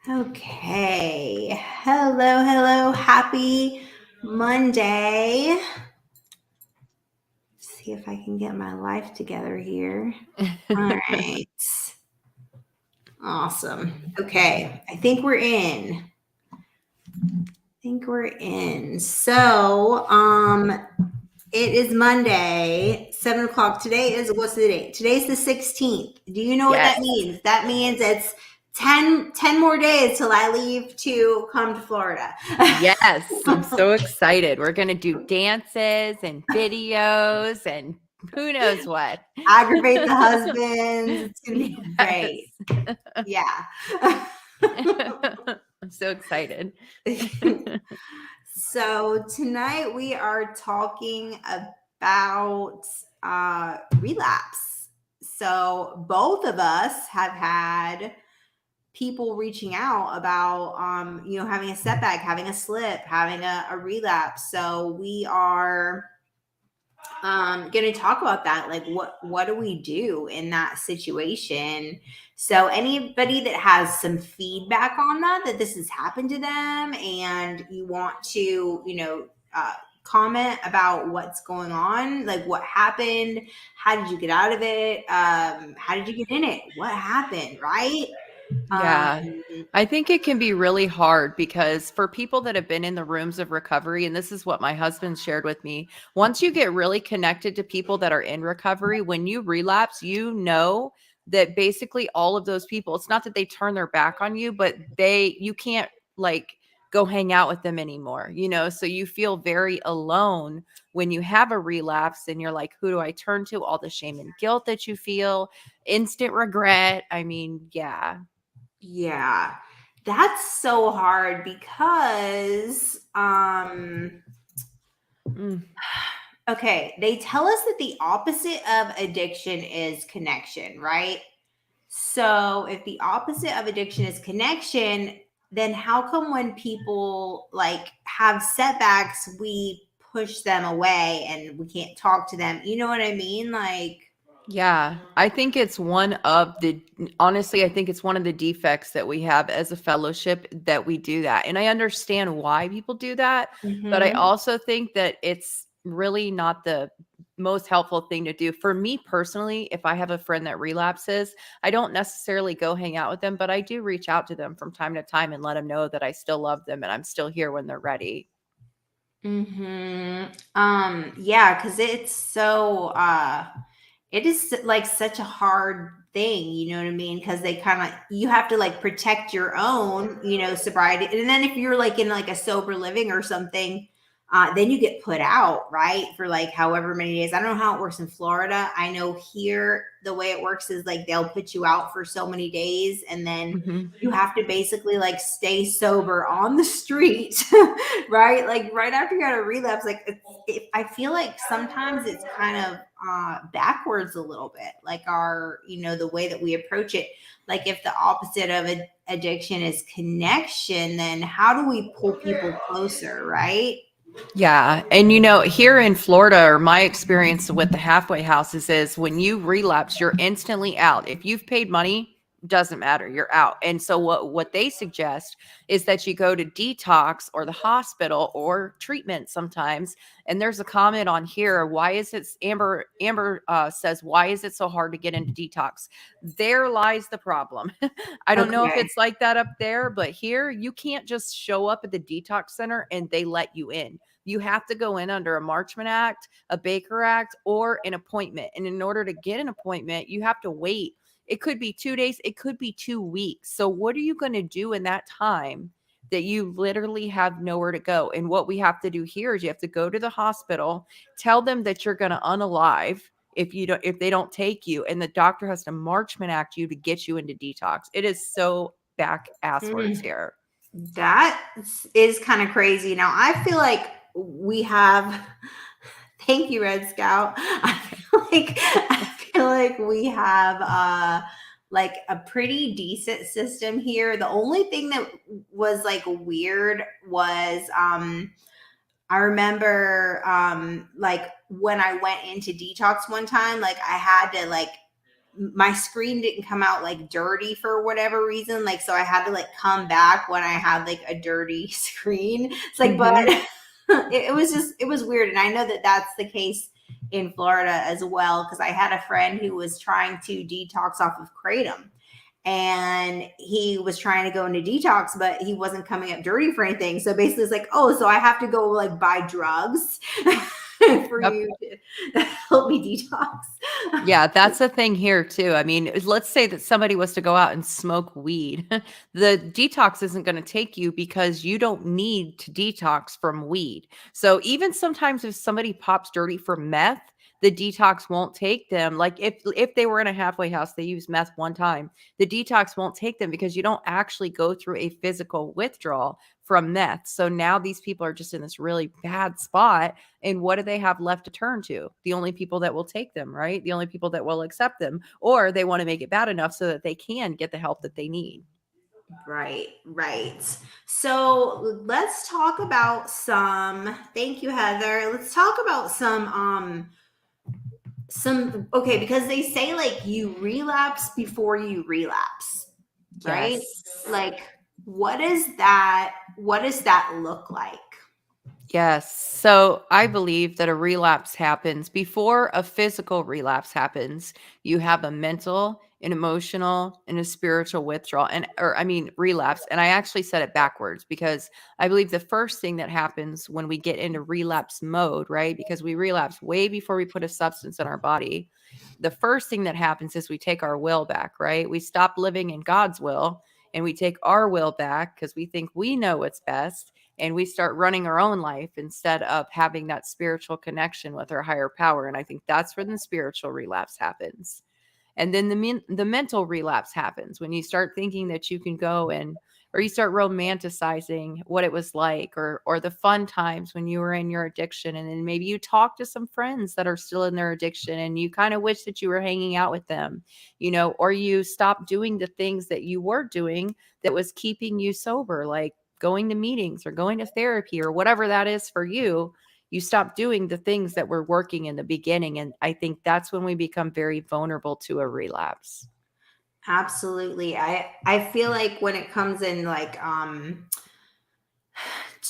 Okay. Hello. Happy Monday. See if I can get my life together here. All right. Awesome. Okay. I think we're in. So, it is Monday, 7 o'clock. Today is what's the date? Today's the 16th. Do you know what that Yes. means? That means it's 10 more days till I leave to come to Florida. Yes. I'm so excited. We're going to do dances and videos and who knows what. Aggravate the husbands. It's gonna be Yes. great. Yeah. I'm so excited. So tonight we are talking about relapse. So both of us have had people reaching out about having a setback, having a slip, having a relapse. So we are going to talk about that. Like what do we do in that situation? So anybody that has some feedback on that this has happened to them and you want to comment about what's going on, like what happened, how did you get out of it, how did you get in it, what happened, right? Yeah. um I think it can be really hard because for people that have been in the rooms of recovery, and this is what my husband shared with me, once you get really connected to people that are in recovery, when you relapse, you know that basically all of those people, it's not that they turn their back on you, but you can't like go hang out with them anymore, so you feel very alone when you have a relapse and you're like, who do I turn to? All the shame and guilt that you feel, instant regret. I mean, yeah. Yeah, that's so hard because Mm. okay, they tell us that the opposite of addiction is connection, right? So if the opposite of addiction is connection, then how come when people like have setbacks, we push them away and we can't talk to them? You know what I mean? Like, Yeah, I think it's honestly, I think it's one of the defects that we have as a fellowship that we do that. And I understand why people do that, but I mhm. also think that it's really not the most helpful thing to do. For me personally, if I have a friend that relapses, I don't necessarily go hang out with them, but I do reach out to them from time to time and let them know that I still love them and I'm still here when they're ready. Yeah, because it's so it is like such a hard thing, you know what I mean? Because they kind of, you have to like protect your own, sobriety. And then if you're like in like a sober living or something, then you get put out, right? For like however many days. I don't know how it works in Florida. I know here the way it works is like they'll put you out for so many days and then Mhm. you have to basically like stay sober on the street, right? Like right after you got a relapse, like I feel like sometimes it's kind of backwards a little bit, like our, the way that we approach it. Like if the opposite of addiction is connection, then how do we pull people closer, right? Yeah. And here in Florida, or my experience with the halfway houses is when you relapse, you're instantly out. If you've paid money, doesn't matter, you're out. And so what they suggest is that you go to detox or the hospital or treatment sometimes. And there's a comment on here, why is it Amber says, why is it so hard to get into detox? There lies the problem. I don't know if Okay. it's like that up there, but here you can't just show up at the detox center and they let you in. You have to go in under a Marchman Act, a Baker Act, or an appointment. And in order to get an appointment, you have to wait. It could be 2 days, it could be 2 weeks. So, what are you going to do in that time that you literally have nowhere to go? And what we have to do here is you have to go to the hospital, tell them that you're going to unalive if they don't take you, and the doctor has to Marchman Act you to get you into detox. It is so back asswards Mm, here. that is kind of crazy. Now I feel like we have thank you, Red Scout. I feel like we have like a pretty decent system here. The only thing that was like weird was I remember like when I went into detox one time, like I had to like my screen didn't come out like dirty for whatever reason. Like, so I had to like come back when I had like a dirty screen. It's like, but Mhm. it was just, it was weird. And I know that that's the case in Florida as well. Cause I had a friend who was trying to detox off of Kratom, and he was trying to go into detox, but he wasn't coming up dirty for anything. So basically it's like, oh, so I have to go like buy drugs for Yep. you to help me detox. Yeah, that's the thing here too. I mean, let's say that somebody was to go out and smoke weed. The detox isn't going to take you because you don't need to detox from weed. So even sometimes if somebody pops dirty for meth, the detox won't take them. Like if they were in a halfway house, they use meth one time, the detox won't take them because you don't actually go through a physical withdrawal from meth. So now these people are just in this really bad spot, and what do they have left to turn to? The only people that will take them, right? The only people that will accept them, or they want to make it bad enough so that they can get the help that they need. Right, right. So let's talk about some, thank you, Heather. Let's talk about some, okay, because they say like you relapse before you relapse, right? Yes. Like, what does that look like? Yes. So I believe that a relapse happens before a physical relapse happens. You have a mental, an emotional, and a spiritual withdrawal, and or I mean relapse. And I actually said it backwards because I believe the first thing that happens when we get into relapse mode, right? Because we relapse way before we put a substance in our body. The first thing that happens is we take our will back, right? We stop living in God's will and we take our will back because we think we know what's best, and we start running our own life instead of having that spiritual connection with our higher power. And I think that's when the spiritual relapse happens. And then the mental relapse happens when you start thinking that you can go and, or you start romanticizing what it was like, or the fun times when you were in your addiction, and then maybe you talk to some friends that are still in their addiction and you kind of wish that you were hanging out with them, or you stop doing the things that you were doing that was keeping you sober, like going to meetings or going to therapy or whatever that is for you. You stop doing the things that were working in the beginning, and I think that's when we become very vulnerable to a relapse. Absolutely. I feel like when it comes in like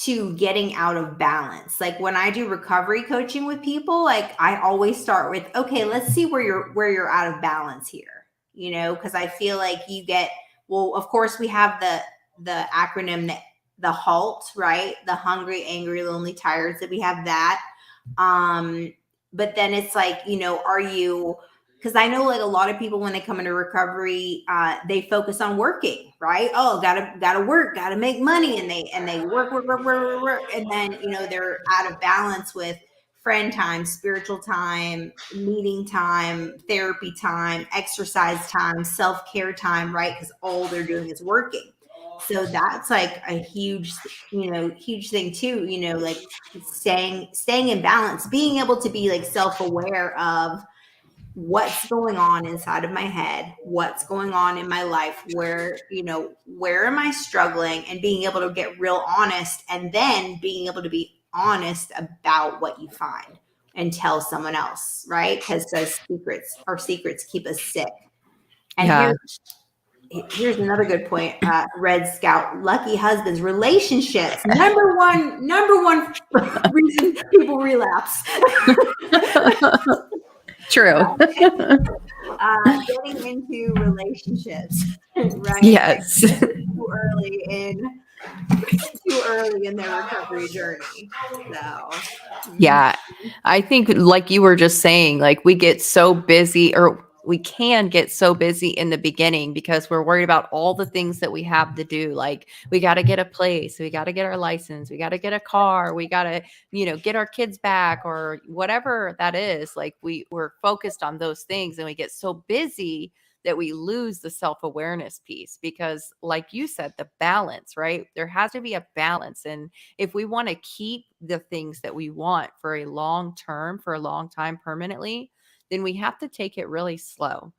to getting out of balance. Like when I do recovery coaching with people, like I always start with, okay, let's see where you're out of balance here. Because I feel like you get, well, of course we have the acronym that the HALT, right? The hungry, angry, lonely, tired. So we have that. Um, but then it's like, are you, because I know like a lot of people when they come into recovery, they focus on working, right? Oh, gotta work, gotta make money, and they work, and then they're out of balance with friend time, spiritual time, meeting time, therapy time, exercise time, self care time, right? Because all they're doing is working. So that's like a huge thing too. Like staying in balance, being able to be like self aware of what's going on inside of my head, what's going on in my life, where am I struggling, and being able to get real honest, and then being able to be honest about what you find and tell someone else, right? Because those our secrets keep us sick. And Yeah. here's another good point, Red Scout. Lucky husbands, relationships, number one reason people relapse. True. Getting into relationships, right? Like Yes. too early in too early in their recovery journey. So, mhm. Yeah. I think, like you were just saying, like we get so busy, or we can get so busy in the beginning because we're worried about all the things that we have to do. Like we got to get a place, we got to get our license, we got to get a car, we got to, get our kids back, or whatever that is. Like we're focused on those things and we get so busy that we lose the self-awareness piece, because like you said, the balance, right? There has to be a balance. And if we want to keep the things that we want for a long term, for a long time permanently, then we have to take it really slow.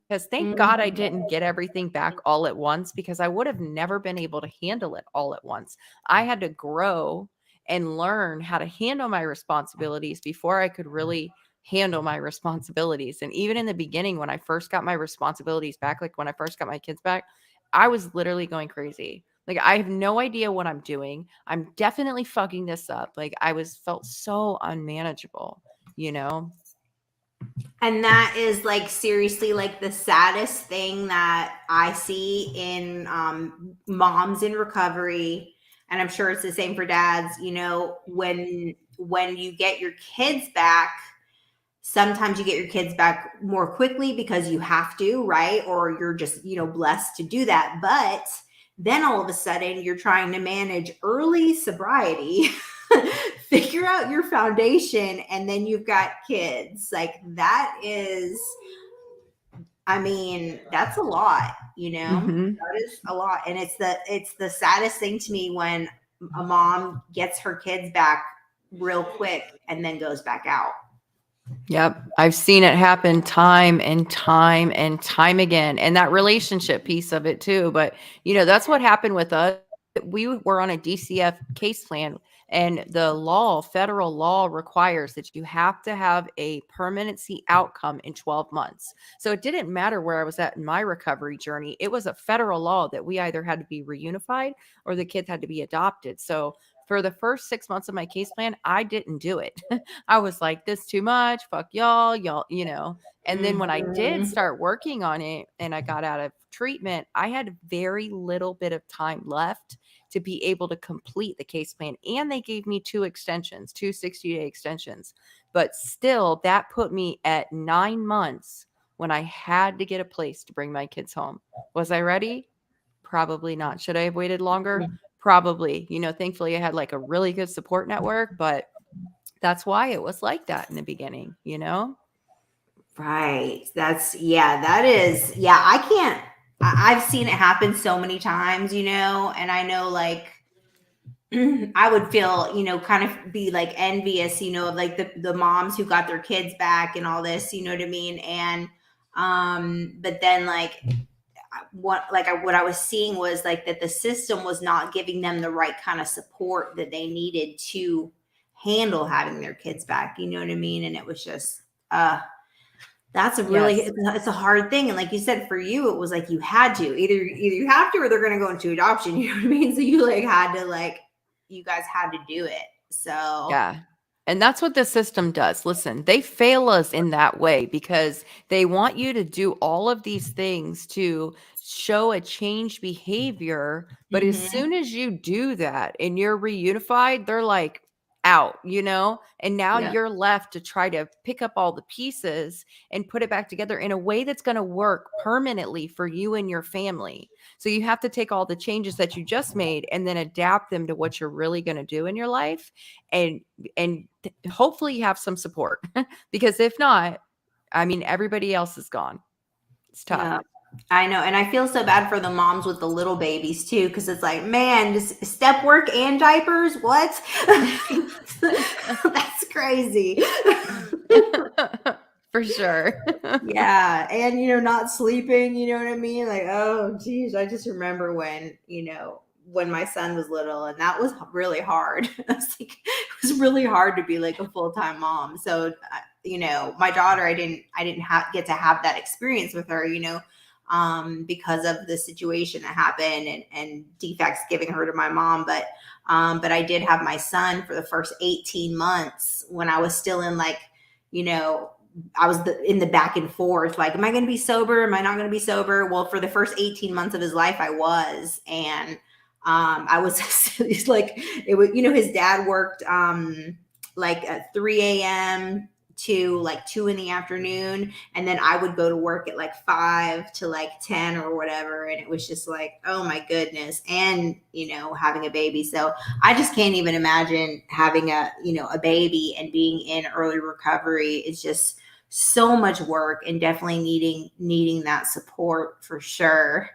Because thank God I Mhm. didn't get everything back all at once, because I would have never been able to handle it all at once. I had to grow and learn how to handle my responsibilities before I could really handle my responsibilities. And even in the beginning, when I first got my responsibilities back, like when I first got my kids back, I was literally going crazy. Like, I have no idea what I'm doing. I'm definitely fucking this up. Like, felt so unmanageable, you know? And that is like seriously like the saddest thing that I see in moms in recovery, and I'm sure it's the same for dads. You know, when you get your kids back, sometimes you get your kids back more quickly because you have to, right? Or you're just, blessed to do that. But then all of a sudden you're trying to manage early sobriety, figure out your foundation, and then you've got kids. Like that is, I mean, that's a lot, Hmm. that is a lot. And it's the saddest thing to me when a mom gets her kids back real quick and then goes back out. Yep. I've seen it happen time and time and time again. And that relationship piece of it too. But, that's what happened with us. We were on a DCF case plan, and the federal law requires that you have to have a permanency outcome in 12 months. So it didn't matter where I was at in my recovery journey. It was a federal law that we either had to be reunified or the kids had to be adopted. So for the first 6 months of my case plan, I didn't do it. I was like, this too much. Fuck y'all. And then when I did Mhm. start working on it and I got out of treatment, I had very little bit of time left to be able to complete the case plan. And they gave me two extensions, two 60-day extensions. But still, that put me at 9 months when I had to get a place to bring my kids home. Was I ready? Probably not. Should I have waited longer? Probably. Thankfully I had like a really good support network, but that's why it was like that in the beginning. Right. That is, I can't, I've seen it happen so many times, and I know like, I would feel, kind of be like envious, of like the moms who got their kids back and all this, you know what I mean? And, but then like, what I was seeing was like that the system was not giving them the right kind of support that they needed to handle having their kids back, you know what I mean? And it was just, that's a really, Yes. it's a hard thing. And like you said, for you, it was like you had to either you have to, or they're going to go into adoption. You know what I mean? So you like had to like, you guys had to do it. So Yeah. And that's what the system does. Listen, they fail us in that way because they want you to do all of these things to show a changed behavior. But as mhm. soon as you do that and you're reunified, they're like out. And now Yeah. you're left to try to pick up all the pieces and put it back together in a way that's going to work permanently for you and your family. So you have to take all the changes that you just made and then adapt them to what you're really going to do in your life, and hopefully you have some support because if not, I mean, everybody else is gone. It's tough. Yeah. I know. And I feel so bad for the moms with the little babies too, because it's like, man, just step work and diapers. What? That's crazy. For sure. Yeah. And, not sleeping, you know what I mean? Like, oh, geez. I just remember when my son was little, and that was really hard. It was really hard to be like a full-time mom. So, my daughter, I didn't get to have that experience with her, because of the situation that happened, and defects giving her to my mom. But I did have my son for the first 18 months when I was still in like, you know, I was in the back and forth, like, am I going to be sober? Am I not going to be sober? Well, for the first 18 months of his life, I was. And I was it's like, it was, his dad worked like at 3 a.m. to like 2 in the afternoon. And then I would go to work at like 5 to like 10 or whatever. And it was just like, oh my goodness. And, having a baby. So I just can't even imagine having a baby and being in early recovery. Is just so much work, and definitely needing that support for sure.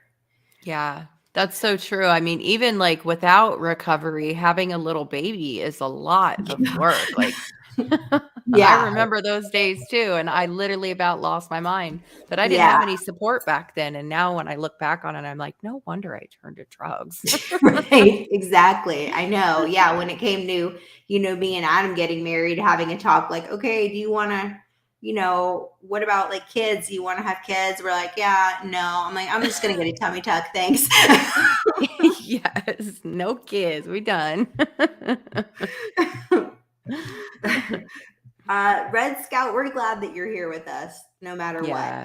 Yeah, that's so true. I mean, even like without recovery, having a little baby is a lot of work. Like, I Yeah. remember those days too. And I literally about lost my mind that I didn't Yeah. have any support back then. And now when I look back on it, I'm like, no wonder I turned to drugs. Right. Exactly. I know. Yeah. When it came to, me and Adam getting married, having a talk like, okay, do you want to what about like kids? You want to have kids? We're like, yeah, no. I'm like, I'm just going to get a tummy tuck. Thanks. Yes, no kids. We done. Red Scout, we're glad that you're here with us, no matter what. Yeah.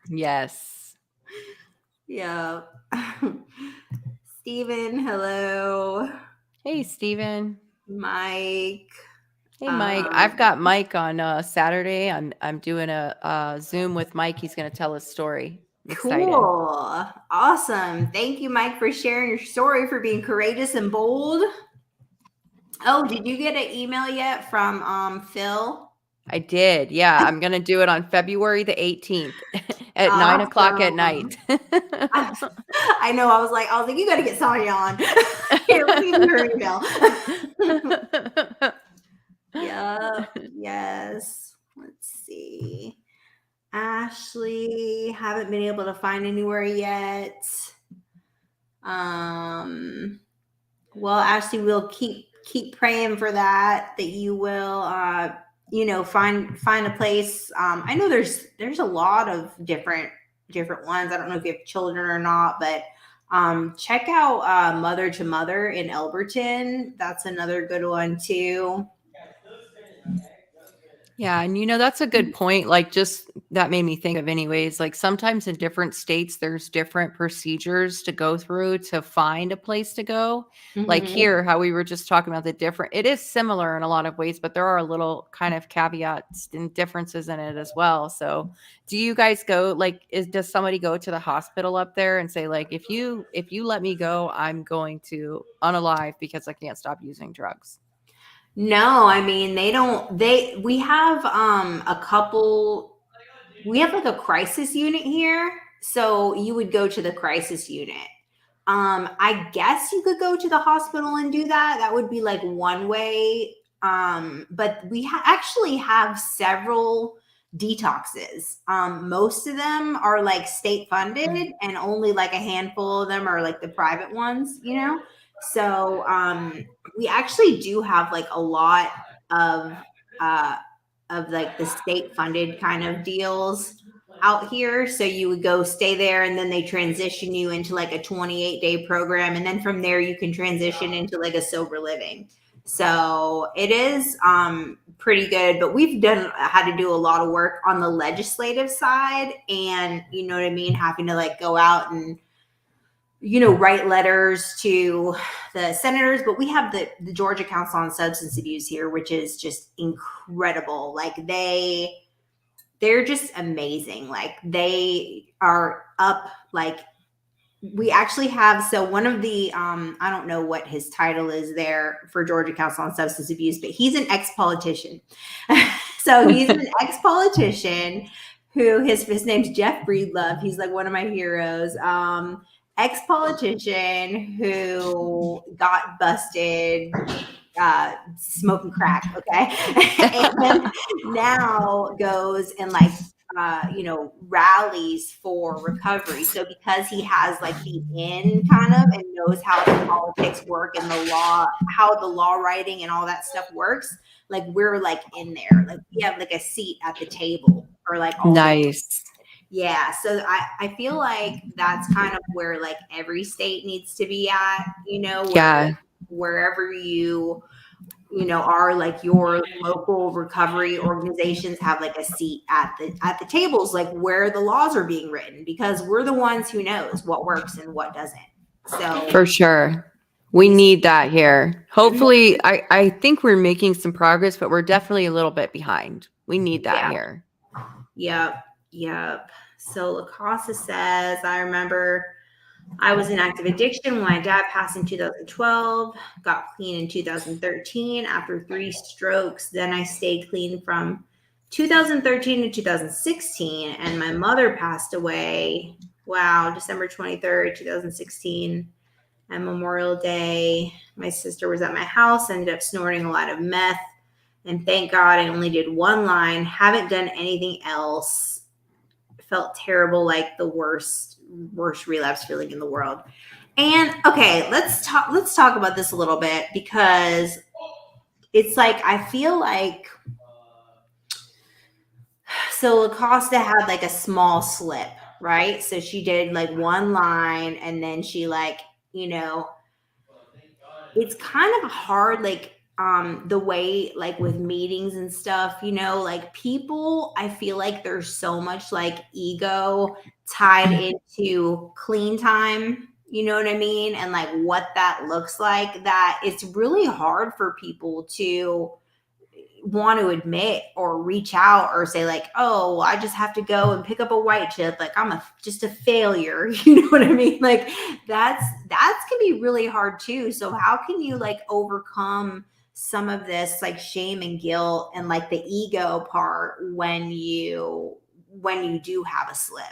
Yes. Yeah. Steven, hello. Hey, Steven. Mike. Hey, Mike. I've got Mike on Saturday. I'm doing a Zoom with Mike. He's going to tell his story. I'm excited. Cool. Awesome. Thank you, Mike, for sharing your story, for being courageous and bold. Oh, did you get an email yet from Phil? I did. Yeah, I'm going to do it on February the 18th at 9:00 at night. I know. I was like, you got to get Sonya on. Here, let me read her email. Yeah. Yes. Let's see. Ashley, haven't been able to find anywhere yet. Well, Ashley, we'll keep praying for that you will find a place. I know there's a lot of different ones. I don't know if you have children or not, but check out Mother to Mother in Elberton. That's another good one too. Yeah, and that's a good point. Like, just that made me think of, anyways, like sometimes in different states, there's different procedures to go through to find a place to go. Like here, how we were just talking about it is similar in a lot of ways, but there are little kind of caveats and differences in it as well. So do you guys go, like, does somebody go to the hospital up there and say, like, if you let me go, I'm going to unalive because I can't stop using drugs? No, I mean, we have we have like a crisis unit here. So you would go to the crisis unit. I guess you could go to the hospital and do that. That would be like one way. But we actually have several detoxes. Most of them are like state funded, and only like a handful of them are like the private ones, So we actually do have like a lot of like the state funded kind of deals out here. So you would go stay there, and then they transition you into like a 28-day program, and then from there you can transition into like a sober living. So it is pretty good, but we've had to do a lot of work on the legislative side, and you know what I mean, having to like go out and write letters to the senators. But we have the Georgia Council on Substance Abuse here, which is just incredible. Like they're just amazing. Like they are up, like we actually have, so one of the I don't know what his title is there for Georgia Council on Substance Abuse, but he's an ex-politician. So he's an ex-politician who his name's Jeff Breedlove. He's like one of my heroes. Ex-politician who got busted smoking crack, okay? And now goes and like rallies for recovery. So because he has like the in kind of, and knows how the politics work and the law, how the law writing and all that stuff works, like we're like in there, like we have like a seat at the table or like all nice. Yeah. So I feel like that's kind of where like every state needs to be at, wherever you are, like your local recovery organizations have like a seat at the tables, like where the laws are being written, because we're the ones who knows what works and what doesn't. So for sure, we need that here. Hopefully, I think we're making some progress, but we're definitely a little bit behind. We need that here. Yep. So LaCosta says, I remember I was in active addiction when my dad passed in 2012, got clean in 2013 after 3 strokes. Then I stayed clean from 2013 to 2016, and my mother passed away. Wow, December 23rd, 2016, and Memorial Day. My sister was at my house, ended up snorting a lot of meth, and thank God I only did 1 line. Haven't done anything else. Felt terrible, like the worst relapse feeling in the world. And okay, let's talk about this a little bit, because it's like I feel like So Lacosta had like a small slip, right? So she did like one line and then she like, you know, it's kind of hard like the way like with meetings and stuff, you know, like people, I feel like there's so much like ego tied into clean time, you know what I mean? And like what that looks like, that it's really hard for people to want to admit or reach out or say like, oh, well, I just have to go and pick up a white chip, like I'm just a failure. You know what I mean? Like that's can be really hard too. So how can you like overcome some of this like shame and guilt and like the ego part when you do have a slip?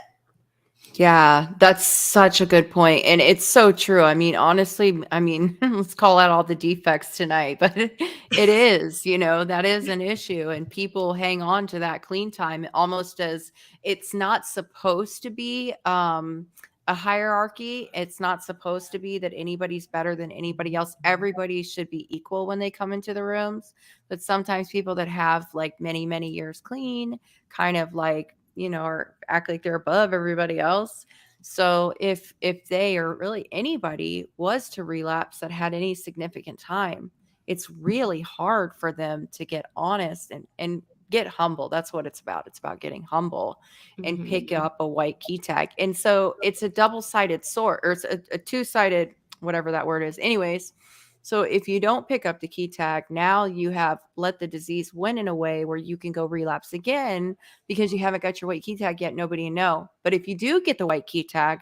Yeah, that's such a good point, and it's so true. I mean, honestly, I mean, let's call out all the defects tonight, but it is, that is an issue, and people hang on to that clean time almost as it's not supposed to be a hierarchy. It's not supposed to be that anybody's better than anybody else. Everybody should be equal when they come into the rooms, but sometimes people that have like many, many years clean kind of like or act like they're above everybody else. So if they or really anybody was to relapse that had any significant time, it's really hard for them to get honest and get humble. That's what it's about. It's about getting humble and pick Mhm. up a white key tag. And so it's a double-sided sword, or it's a two-sided, whatever that word is. Anyways, so if you don't pick up the key tag, now you have let the disease win in a way where you can go relapse again because you haven't got your white key tag yet. Nobody will know. But if you do get the white key tag,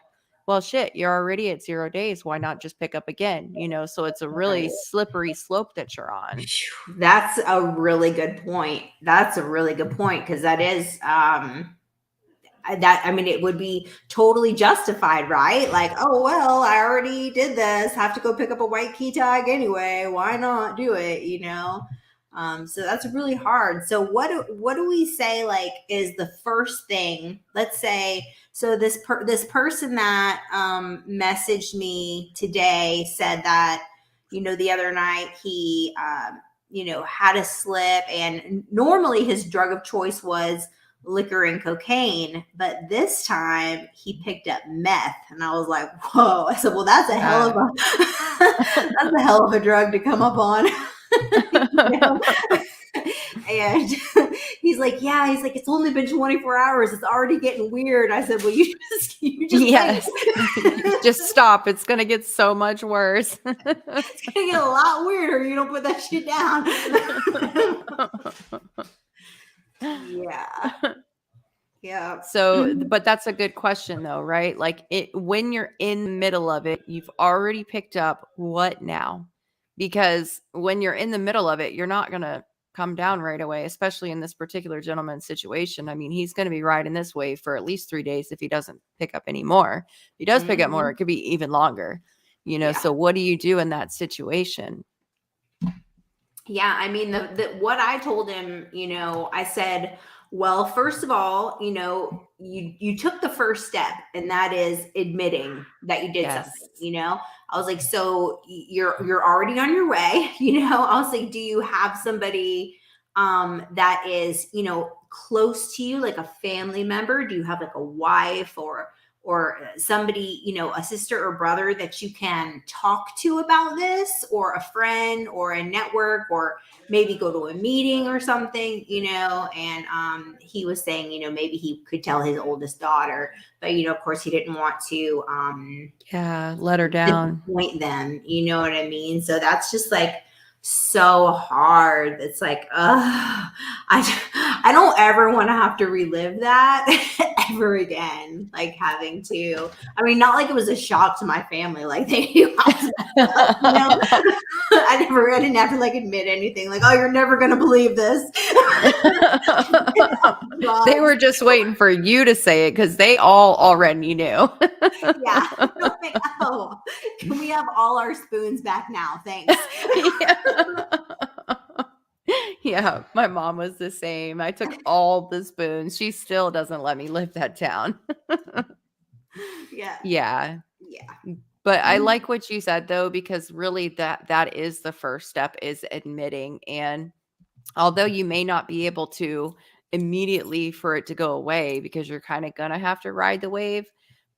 well, shit, you're already at 0 days. Why not just pick up again? So it's a really Right. slippery slope that you're on. That's a really good point. That's a really good point because that is that, I mean, it would be totally justified, right? Like, oh well, I already did this, have to go pick up a white key tag anyway, why not do it, you know? So that's really hard. So what do we say like is the first thing? Let's say, so this person that messaged me today said that, the other night he had a slip, and normally his drug of choice was liquor and cocaine, but this time he picked up meth, and I was like, "Whoa!" I said, "Well, that's a hell of Yeah. a that's a hell of a drug to come up on." You know? And he's like, "Yeah," he's like, "It's only been 24 hours. It's already getting weird." I said, "Well, you just wait. Yes. Just stop. It's going to get so much worse. It's gonna get a lot weirder. You don't put that shit down." Yeah, yeah. So, but that's a good question though, right? Like when you're in the middle of it, you've already picked up what now? Because when you're in the middle of it, you're not going to come down right away, especially in this particular gentleman's situation. I mean, he's going to be riding this wave for at least 3 days if he doesn't pick up any more. If he does pick up more, it Mhm. could be even longer, Yeah. So what do you do in that situation? Yeah, I mean, the what I told him, I said, well, first of all, you took the first step, and that is admitting that you did something. Yes. I was like, so you're already on your way. I was like, do you have somebody that is close to you, like a family member? Do you have like a wife or somebody, a sister or brother that you can talk to about this, or a friend or a network, or maybe go to a meeting or something, and he was saying, maybe he could tell his oldest daughter, but of course he didn't want to Yeah. Let her down. disappoint them, you know what I mean? So that's just like so hard. It's like, I don't ever want to have to relive that ever again. Like having to, I mean, not like it was a shock to my family, like they knew I was messed up, I didn't have to like admit anything. Like, oh, you're never gonna believe this. They Drugs. were just waiting for you to say it because they all already knew. Yeah. Like, oh, can we have all our spoons back now? Thanks. Yeah. Yeah, my mom was the same. I took all the spoons. She still doesn't let me live that down. Yeah. Yeah. Yeah. But I Mhm. like what you said though, because really that is the first step, is admitting. And although you may not be able to immediately for it to go away, because you're kind of gonna have to ride the wave.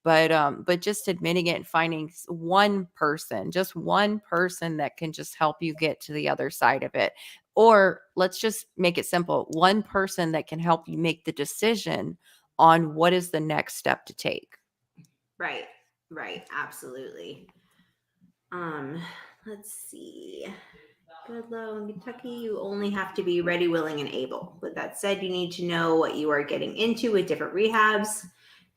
But just admitting it and finding one person, just one person that can just help you get to the other side of it. Or let's just make it simple, one person that can help you make the decision on what is the next step to take. Right. Right. Absolutely. Um, let's see. Goodlow in Kentucky, you only have to be ready, willing, and able. With that said, you need to know what you are getting into with different rehabs.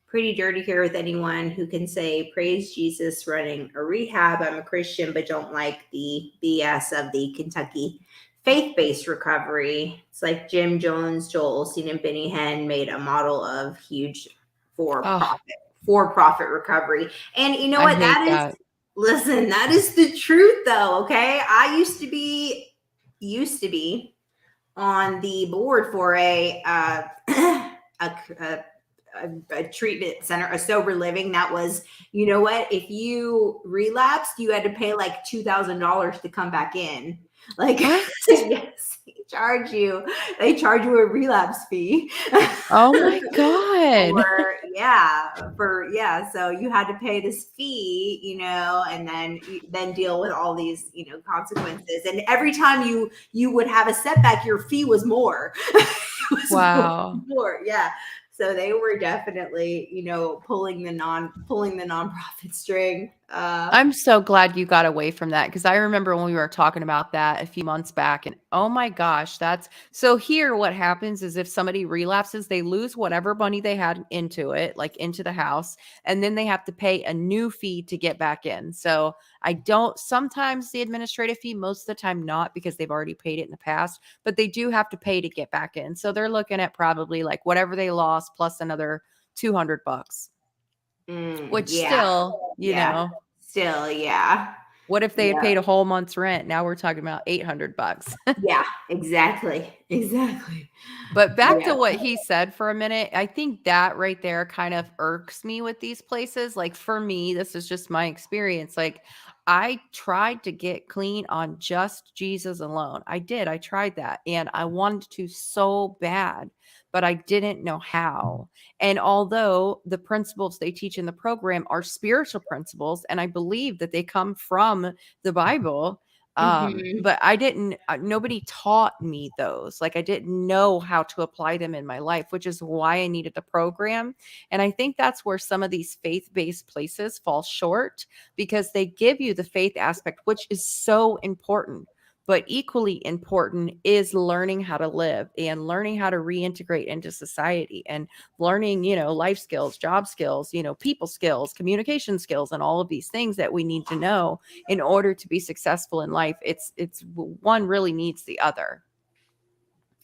Pretty dirty here with anyone who can say, praise Jesus, running a rehab. I'm a Christian, but don't like the BS of the Kentucky faith-based recovery. It's like Jim Jones, Joel Osteen, and Benny Hinn made a model of huge Oh, for-profit recovery. And you know I what? hate That is, that. listen, that is the truth, though. Okay, I used to be on the board for a treatment center, a sober living that was, you know what? If you relapsed, you had to pay like $2,000 to come back in. Like, What? yes, they charge you a relapse fee. Oh my God. for so you had to pay this fee, and then deal with all these, consequences, and every time you would have a setback, your fee was more. It was Wow. more, yeah. So they were definitely, pulling the nonprofit string. I'm so glad you got away from that, because I remember when we were talking about that a few months back, and oh my gosh, that's so here what happens is if somebody relapses, they lose whatever money they had into it, like into the house, and then they have to pay a new fee to get back in. So I don't sometimes the administrative fee, most of the time not, because they've already paid it in the past, but they do have to pay to get back in. So they're looking at probably like whatever they lost plus another $200, which Yeah, still, yeah, still, yeah. what if they had paid a whole month's rent? Now we're talking about $800. Yeah, exactly. But back Yeah. to what he said for a minute, I think that right there kind of irks me with these places. Like for me, this is just my experience. Like I tried to get clean on just Jesus alone. I did. I tried that and I wanted to so bad, but I didn't know how. And although the principles they teach in the program are spiritual principles, and I believe that they come from the Bible, Mhm. but I didn't nobody taught me those. Like I didn't know how to apply them in my life, which is why I needed the program. And I think that's where some of these faith-based places fall short, because they give you the faith aspect, which is so important. But equally important is learning how to live and learning how to reintegrate into society and learning, life skills, job skills, people skills, communication skills, and all of these things that we need to know in order to be successful in life. It's one really needs the other.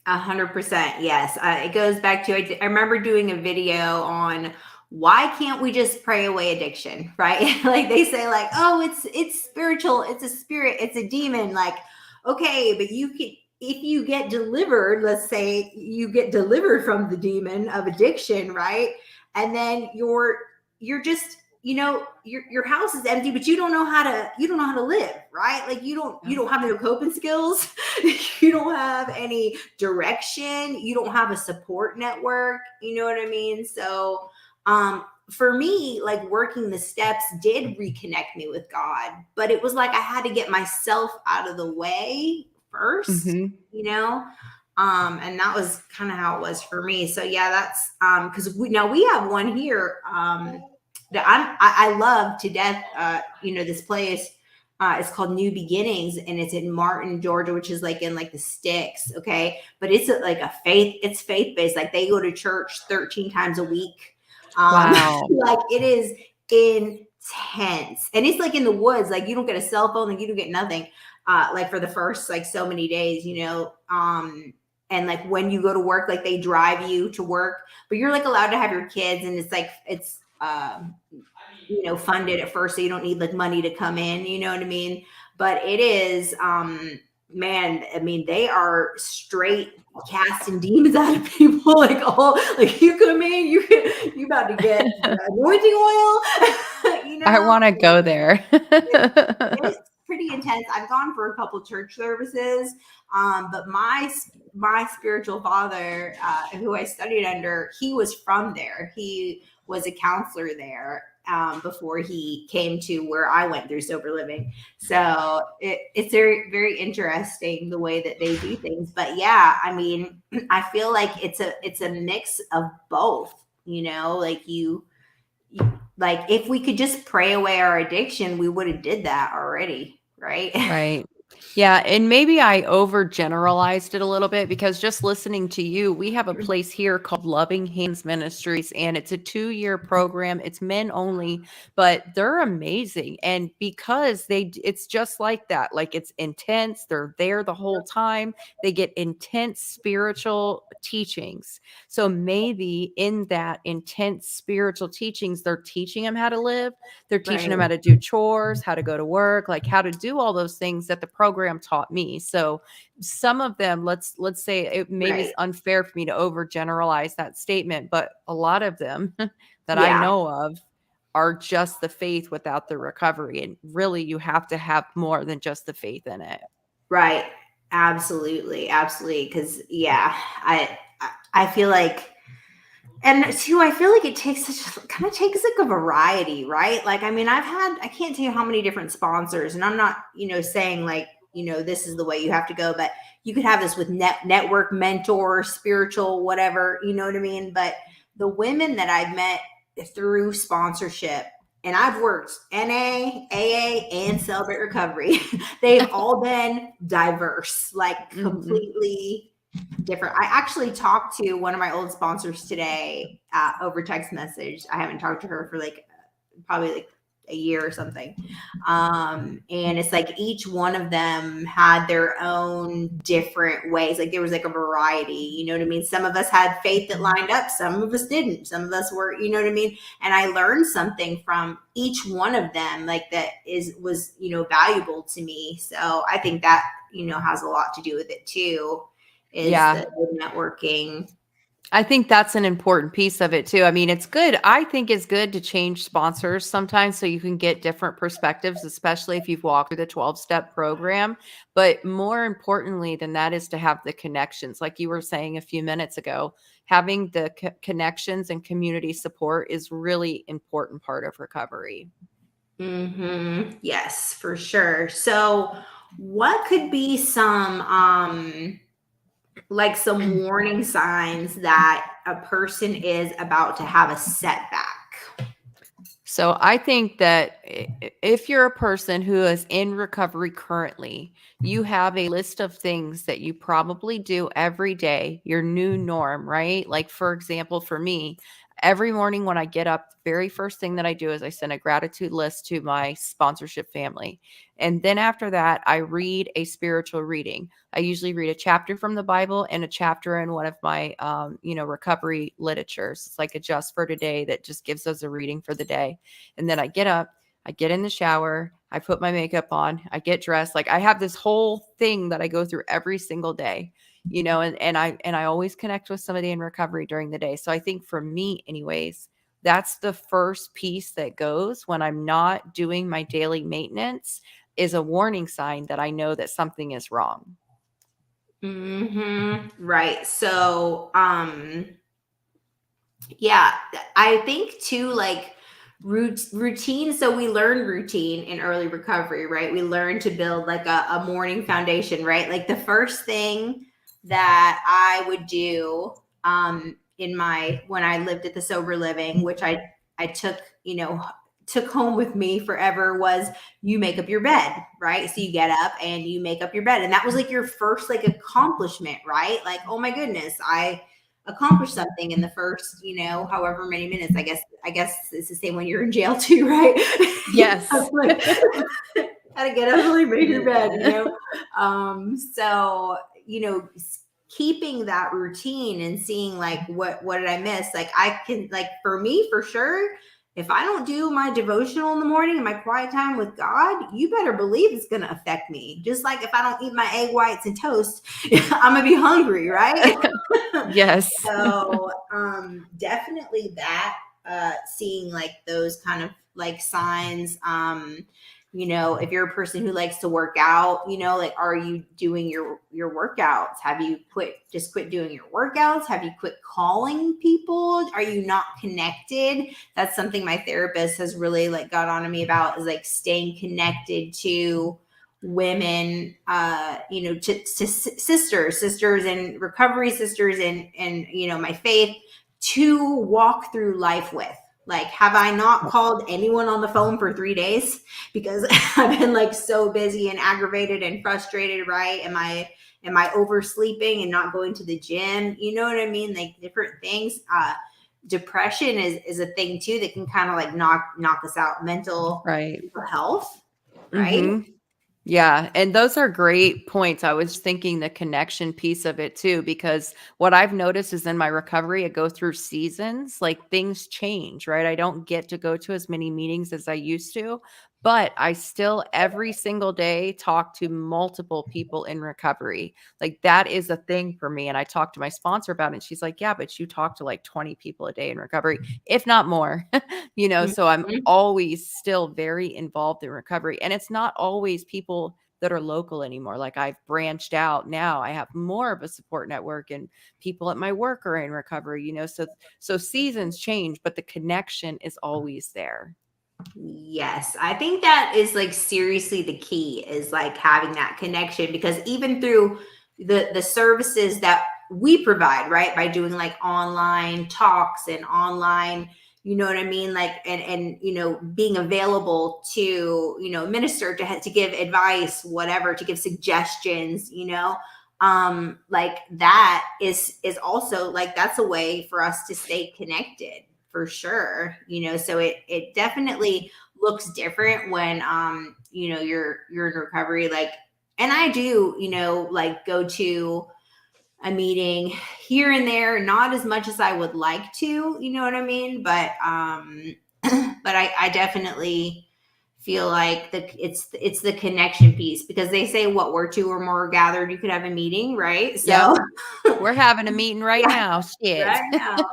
100%. Yes. It goes back to, I remember doing a video on why can't we just pray away addiction, right? Like they say like, oh, it's spiritual. It's a spirit. It's a demon. Like, okay, but you can, if you get delivered, let's say you get delivered from the demon of addiction, right? And then you're just, your house is empty, but you don't know how to live, right? Like you don't have no coping skills. You don't have any direction, you don't have a support network, you know what I mean? So for me, like working the steps did reconnect me with God, but it was like I had to get myself out of the way first, Mm-hmm. and that was kind of how it was for me. So yeah, that's because we have one here that I love to death. This place. It's called New Beginnings, and it's in Martin, Georgia, which is like in like the sticks. Okay, but it's like it's faith based. Like they go to church 13 times a week. Wow. Like it is intense, and it's like in the woods. Like you don't get a cell phone, like you don't get nothing. Like for the first like so many days, and like when you go to work, like they drive you to work, but you're like allowed to have your kids, and it's like it's funded at first, so you don't need like money to come in, you know what I mean? But it is man, I mean, they are straight casting demons out of people. Like, oh, like you come in, you about to get the anointing oil. I want to go there. It's pretty intense. I've gone for a couple church services, but my spiritual father, who I studied under, he was from there. He was a counselor there before he came to where I went through sober living. So it's very, very interesting the way that they do things. But yeah, I mean, I feel like it's a mix of both. Like like if we could just pray away our addiction, we would have did that already, right? Right. Yeah, and maybe I overgeneralized it a little bit because just listening to you, we have a place here called Loving Hands Ministries, and it's a 2-year program. It's men only, but they're amazing. And because it's just like that, like it's intense. They're there the whole time. They get intense spiritual teachings. So maybe in that intense spiritual teachings, they're teaching them how to live. They're teaching Right, them how to do chores, how to go to work, like how to do all those things that the program taught me. So some of them, let's say it maybe it's right. unfair for me to overgeneralize that statement, but a lot of them that I Yeah, know of are just the faith without the recovery. And really you have to have more than just the faith in it. right. Absolutely, absolutely. Because yeah, I feel like, and too, I feel like it takes kind of takes like a variety, right? Like, I mean, I can't tell you how many different sponsors, and I'm not, saying like, this is the way you have to go, but you could have this with network, mentor, spiritual, whatever, you know what I mean? But the women that I've met through sponsorship, and I've worked NA, AA, and Celebrate Recovery, they've all been diverse, like Mhm. completely different. I actually talked to one of my old sponsors today over text message. I haven't talked to her for like probably like a year or something. And it's like each one of them had their own different ways. Like there was like a variety, you know what I mean? Some of us had faith that lined up, some of us didn't. Some of us were, you know what I mean? And I learned something from each one of them, like that was, valuable to me. So I think that, has a lot to do with it too, is Yeah. the networking. I think that's an important piece of it too. I mean, it's good. I think it's good to change sponsors sometimes so you can get different perspectives, especially if you've walked through the 12-step program. But more importantly than that is to have the connections. Like you were saying a few minutes ago, having the connections and community support is really important part of recovery. Yes, for sure. So, what could be some like some warning signs that a person is about to have a setback? So I think that if you're a person who is in recovery currently, you have a list of things that you probably do every day, your new norm, right? Like, for example, for me, every morning when I get up, the very first thing that I do is I send a gratitude list to my sponsorship family. And then after that, I read a spiritual reading. I usually read a chapter from the Bible and a chapter in one of my, recovery literatures. It's like a just for today that just gives us a reading for the day. And then I get up, I get in the shower, I put my makeup on, I get dressed. Like I have this whole thing that I go through every single day, and I always connect with somebody in recovery during the day. So I think for me, anyways, that's the first piece that goes when I'm not doing my daily maintenance is a warning sign that I know that something is wrong. Right. So, yeah, I think too, like routine. So we learn routine in early recovery, right? We learn to build like a morning foundation, right? Like the first thing that I would do in my when I lived at the sober living, which I took, took home with me forever, was you make up your bed, right? So you get up and you make up your bed. And that was like your first like accomplishment, right? Like, oh my goodness, I accomplish something in the first, however many minutes. I guess it's the same when you're in jail too, right? Yes. Like, gotta get up and make your bed, Yeah. So, keeping that routine and seeing like what did I miss? Like I can, like, for me for sure, if I don't do my devotional in the morning and my quiet time with God, you better believe it's gonna affect me. Just like if I don't eat my egg whites and toast, I'm gonna be hungry, right? Yes. So definitely that, seeing like those kind of like signs. If you're a person who likes to work out, like, are you doing your workouts? Have you quit doing your workouts? Have you quit calling people? Are you not connected? That's something my therapist has really like got on to me about, is like staying connected to women, to sisters and recovery sisters, and my faith, to walk through life with. Like, have I not called anyone on the phone for 3 days because I've been like so busy and aggravated and frustrated, right? Am I oversleeping and not going to the gym? You know what I mean? Like, different things. Depression is a thing too that can kind of like knock us out. Mental Right. health, right? Mhm. Yeah, and those are great points. I was thinking the connection piece of it too, because what I've noticed is in my recovery, I go through seasons, like things change, right? I don't get to go to as many meetings as I used to, but I still every single day talk to multiple people in recovery. Like that is a thing for me. And I talked to my sponsor about it. And she's like, yeah, but you talk to like 20 people a day in recovery, if not more. So I'm Mhm. always still very involved in recovery. And it's not always people that are local anymore. Like I've branched out now. I have more of a support network and people at my work are in recovery. So seasons change, but the connection is always there. Yes, I think that is like seriously the key, is like having that connection, because even through the services that we provide, right, by doing like online talks and online, you know what I mean, like, and being available to minister, to give advice, whatever, to give suggestions, like that is also like, that's a way for us to stay connected, for sure. So it definitely looks different when you're in recovery, like. And I do, like, go to a meeting here and there, not as much as I would like to, you know what I mean, but but I definitely feel like it's the connection piece, because they say, what, where two or more are gathered, you could have a meeting, right? Yep. So We're having a meeting right right, now. Shit. right now,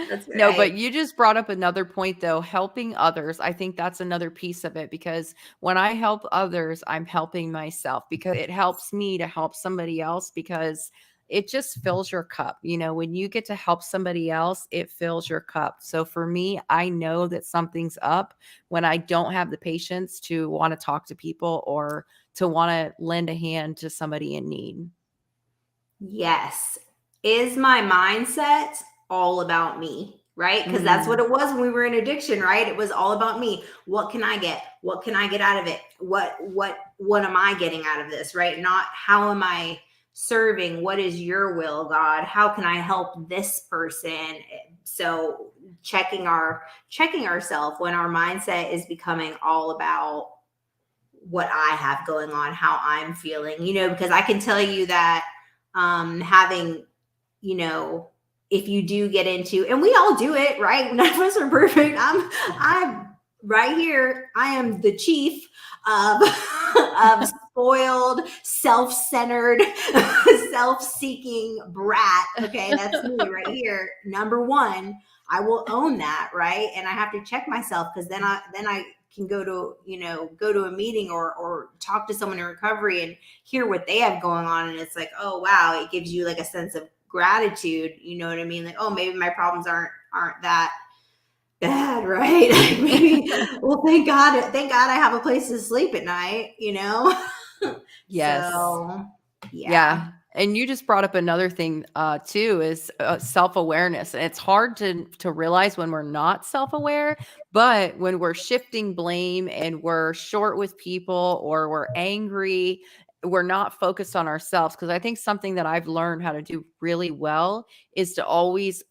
that's No, right. but you just brought up another point though, helping others. I think that's another piece of it, because when I help others, I'm helping myself, because it helps me to help somebody else, because it just fills your cup. When you get to help somebody else, it fills your cup. So for me, I know that something's up when I don't have the patience to want to talk to people or to want to lend a hand to somebody in need. Yes. Is my mindset all about me? Right? Because that's what Mm, it was when we were in addiction, right? It was all about me. What can I get? What can I get out of it? What am I getting out of this? Right? Not how am I serving? What is your will, God? How can I help this person? So checking ourselves when our mindset is becoming all about what I have going on, how I'm feeling, because I can tell you that having, you know, if you do get into, and we all do it, right? None of us are perfect. I'm right here. I am the chief of, of spoiled, self-centered, self-seeking brat. Okay, that's me right here. Number one, I will own that, right? And I have to check myself, because then I can go to a meeting, or talk to someone in recovery and hear what they have going on, and it's like, oh wow, it gives you like a sense of gratitude, you know what I mean, like, oh, maybe my problems aren't that bad, right? Like, maybe, well, thank god I have a place to sleep at night. yes. So yeah. Yeah. And you just brought up another thing too, is self-awareness. And it's hard to realize when we're not self-aware, but when we're shifting blame and we're short with people or we're angry, we're not focused on ourselves. Because I think something that I've learned how to do really well is to always,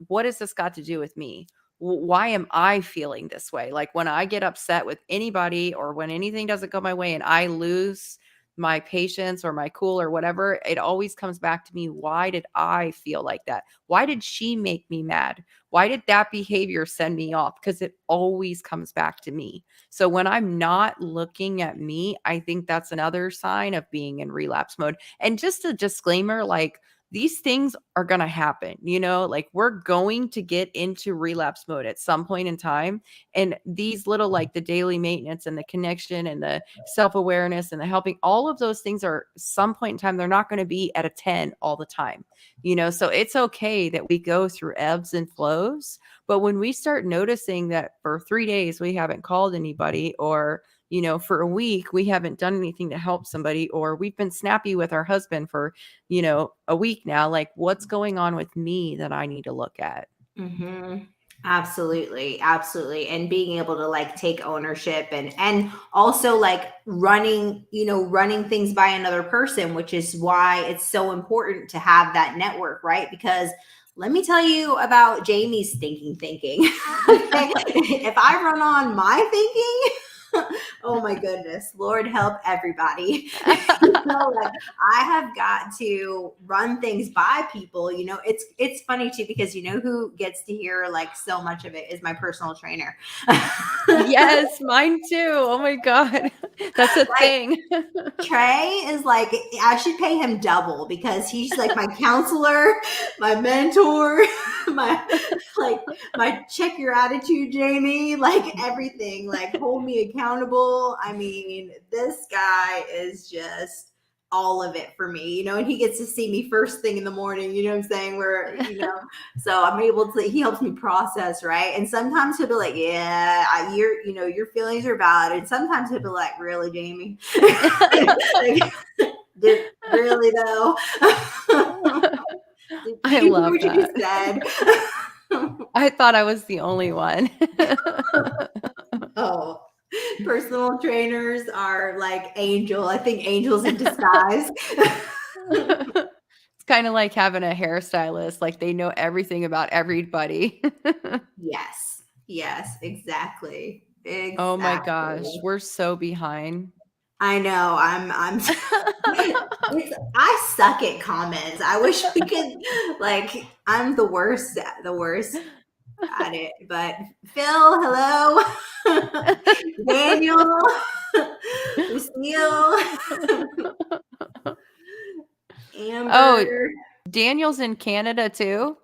what has this got to do with me? Why am I feeling this way? Like when I get upset with anybody or when anything doesn't go my way and I lose my patience or my cool or whatever, it always comes back to me. Why did I feel like that? Why did she make me mad? Why did that behavior send me off? Because it always comes back to me. So when I'm not looking at me, I think that's another sign of being in relapse mode. And just a disclaimer, like, these things are going to happen, like we're going to get into relapse mode at some point in time. And these little, like the daily maintenance and the connection and the self-awareness and the helping, all of those things are some point in time, they're not going to be at a 10 all the time, so it's okay that we go through ebbs and flows. But when we start noticing that for 3 days we haven't called anybody, or for a week we haven't done anything to help somebody, or we've been snappy with our husband for a week now, like what's going on with me that I need to look at. Mm-hmm. Absolutely, absolutely. And being able to like take ownership and also like running things by another person, which is why it's so important to have that network, right? Because let me tell you about Jamie's thinking. Okay? If I run on my thinking, oh my goodness, Lord help everybody. Like I have got to run things by people. It's funny too, because who gets to hear like so much of it is my personal trainer. Yes, mine too. Oh my God. That's a Like thing. Trey is like, I should pay him double because he's like my counselor, my mentor, my check your attitude, Jamie, like everything, like hold me accountable. I mean, this guy is just all of it for me, and he gets to see me first thing in the morning, you know what I'm saying? So I'm able to, he helps me process, right? And sometimes he'll be like, yeah, your feelings are valid. And sometimes he'll be like, really, Jamie? Like, really though? Did I you hear love what you that. just said? I thought I was the only one. Oh, personal trainers are like angel. I think angels in disguise. It's kind of like having a hairstylist, like they know everything about everybody. Yes, exactly. Oh my gosh, Exactly. we're so behind. I know. I suck at comments. I wish we could, like, I'm the worst at it. But Phil, hello. Daniel, Lucille, Oh, Amber. Daniel's in Canada too?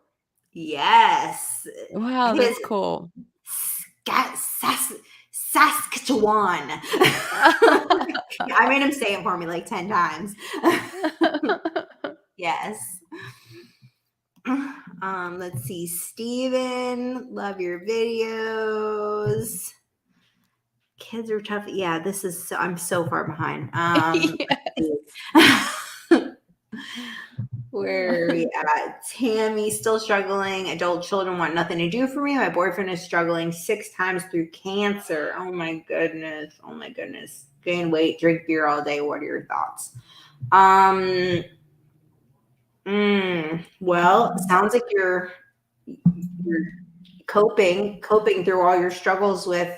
Yes. Wow, His that's cool. Saskatchewan. I made him say it for me like 10 times. Yes. Let's see. Steven, love your videos. Kids are tough. Yeah, I'm so far behind. Where are we at? Tammy, still struggling. Adult children want nothing to do for me. My boyfriend is struggling 6 times through cancer. Oh my goodness. Oh my goodness. Gain weight, drink beer all day. What are your thoughts? Well, sounds like you're coping through all your struggles with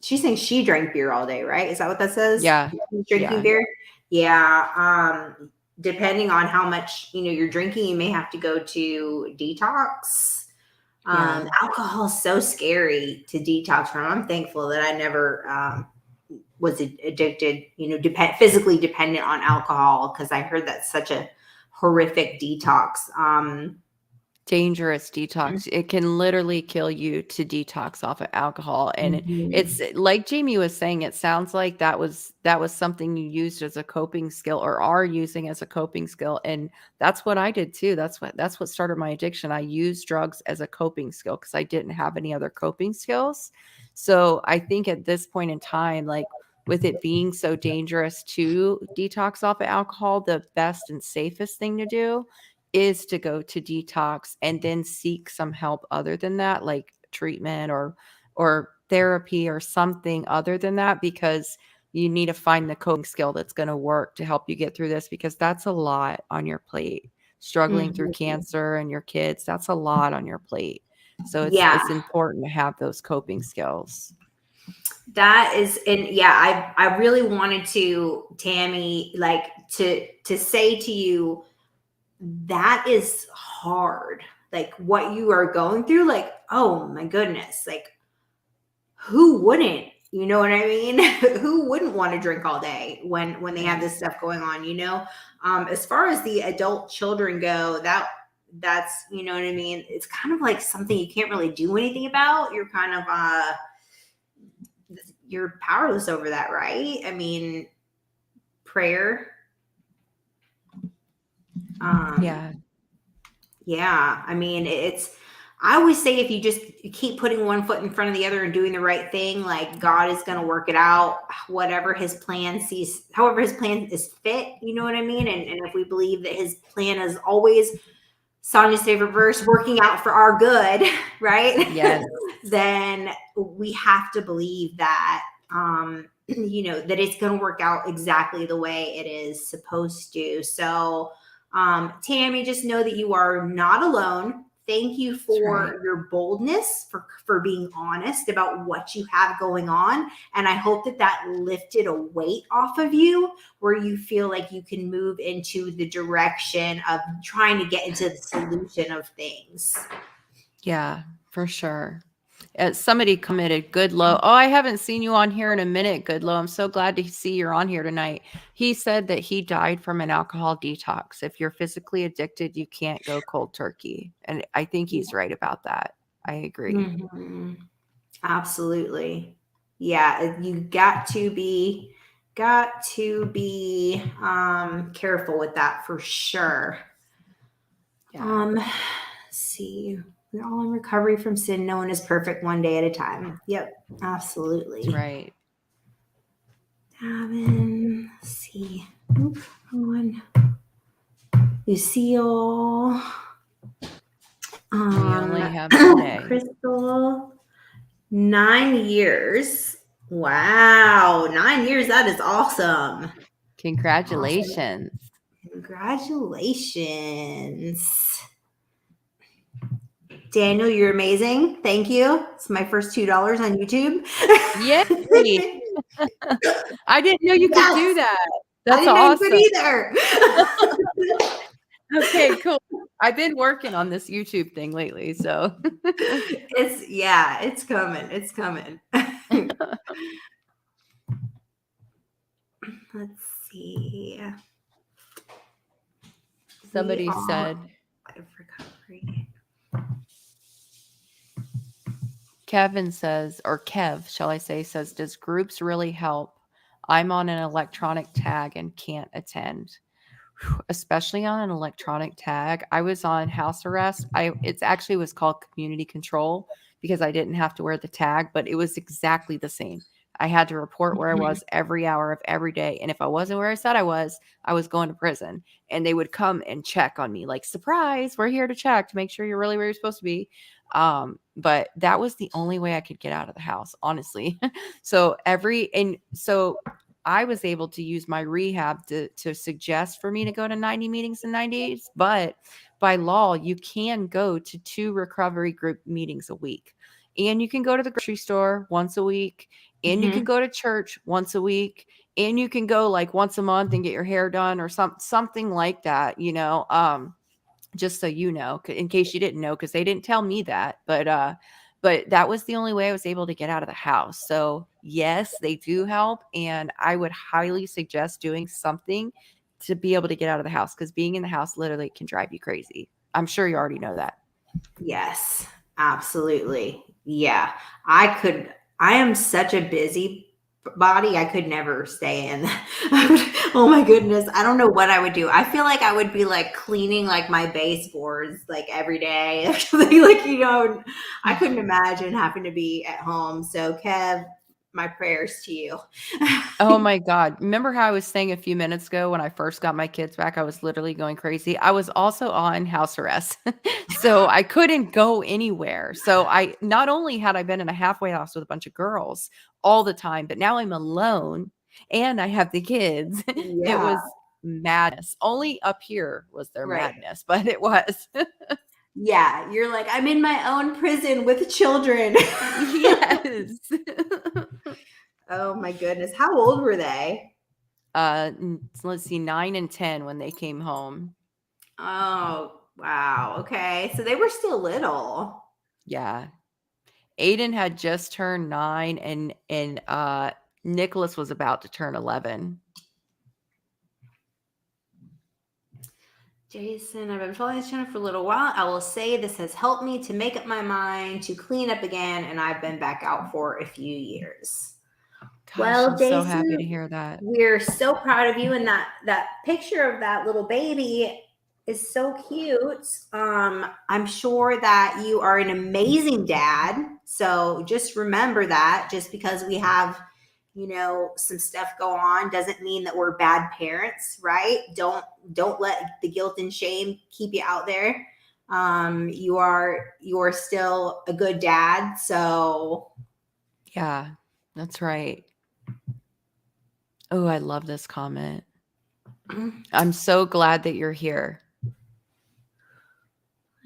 she's saying she drank beer all day, right? Is that what that says? Yeah. Drinking Yeah. beer? Yeah. Depending on how much you're drinking, you may have to go to detox. Yeah. Alcohol is so scary to detox from. I'm thankful that I never was addicted, physically dependent on alcohol, because I heard that's such a horrific detox. Dangerous detox. It can literally kill you to detox off of alcohol. And it's like Jamie was saying, it sounds like that was something you used as a coping skill, or are using as a coping skill. And that's what I did too. That's what started my addiction. I used drugs as a coping skill because I didn't have any other coping skills. So I think at this point in time, like with it being so dangerous to detox off of alcohol, the best and safest thing to do is to go to detox and then seek some help other than that, like treatment or therapy or something other than that, because you need to find the coping skill that's going to work to help you get through this, because that's a lot on your plate. Struggling through Mhm. cancer and your kids, that's a lot on your plate. So it's Yeah, important to have those coping skills. that is, and yeah, I really wanted to, Tammy, like to say to you, that is hard. Like what you are going through, like, oh my goodness, like who wouldn't You know what I mean? Who wouldn't want to drink all day when they have Right. this stuff going on, you know? As far as the adult children go, that's, you know what I mean? It's kind of like something you can't really do anything about. You're kind of you're powerless over that, right? I mean, prayer. Um Yeah. Yeah, I mean, it's. I always say if you just keep putting one foot in front of the other and doing the right thing, like God is going to work it out, whatever His plan sees, however His plan is fit. You know what I mean? And if we believe that His plan is always Sonya's favorite verse, working out for our good, right? Yes. Then we have to believe that, you know, that it's going to work out exactly the way it is supposed to. So, Tammy, just know that you are not alone. Thank you That's right. for your boldness, for being honest about what you have going on. And I hope that that lifted a weight off of you where you feel like you can move into the direction of trying to get into the solution of things. Yeah, for sure. Somebody commented, Goodlow. Oh, I haven't seen you on here in a minute, Goodlow. I'm so glad to see you're on here tonight. He said that he died from an alcohol detox. If you're physically addicted, you can't go cold turkey. And I think he's right about that. I agree. Mhm. Absolutely. Yeah, you got to be careful with that for sure. Yeah, Let's see. We're all in recovery from sin. No one is perfect, one day at a time. Yep, that's absolutely. right. Let's see. Oop, one. Lucille. We Um, only have today. Crystal. 9 years. Wow, 9 years. That is awesome. Awesome. Congratulations. Congratulations. Daniel, you're amazing. Thank you. It's my first $2 on YouTube. Yay. I didn't know you could do Yes, that. I That's didn't know you could awesome. either. Okay, cool. I've been working on this YouTube thing lately, so It's coming. It's coming. Let's see. We somebody are said, live recovery. Kevin says, or Kev, shall I say, says, does groups really help? I'm on an electronic tag and can't attend. Especially on an electronic tag. I was on house arrest. It's actually was called community control because I didn't have to wear the tag, but it was exactly the same. I had to report where I Mhm. was every hour of every day. And if I wasn't where I said I was going to prison. And they would come and check on me, like, surprise, we're here to check to make sure you're really where you're supposed to be. But that was the only way I could get out of the house, honestly. So I was able to use my rehab to suggest for me to go to 90 meetings in 90 days. But by law, you can go to 2 recovery group meetings a week. And you can go to the grocery store once a week. And you can Mhm. go to church once a week. And you can go like once a month and get your hair done or something like that, just so you know, in case you didn't know, because they didn't tell me that. But that was the only way I was able to get out of the house. So yes, they do help, and I would highly suggest doing something to be able to get out of the house, because being in the house literally can drive you crazy. I'm sure you already know that. Yes, absolutely. Yeah. I am such a busy body. I could never stay in. Oh my goodness. I don't know what I would do. I feel like I would be like cleaning like my baseboards like every day. Like, I couldn't imagine having to be at home. So Kev, my prayers to you. Oh my God. Remember how I was saying a few minutes ago when I first got my kids back, I was literally going crazy. I was also on house arrest. So I couldn't go anywhere. So I not only had I been in a halfway house with a bunch of girls all the time, but now I'm alone and I have the kids. It Yeah, was madness. Only up here was there right. madness, but it was. Yeah, you're like, I'm in my own prison with children. Yes. Oh my goodness. How old were they? Let's see, 9 and 10 when they came home. Oh, wow. Okay. So they were still little. Yeah. Aiden had just turned 9 and Nicholas was about to turn 11. Jason, I've been following this channel for a little while. I will say this has helped me to make up my mind to clean up again, and I've been back out for a few years. Gosh, Well, I'm so happy to Jason, hear that. we're so proud of you, and that picture of that little baby is so cute. I'm sure that you are an amazing dad. So just remember that just because we have, some stuff go on doesn't mean that we're bad parents, right? Don't let the guilt and shame keep you out there. You are still a good dad. So Yeah, that's right. Oh, I love this comment. I'm so glad that you're here.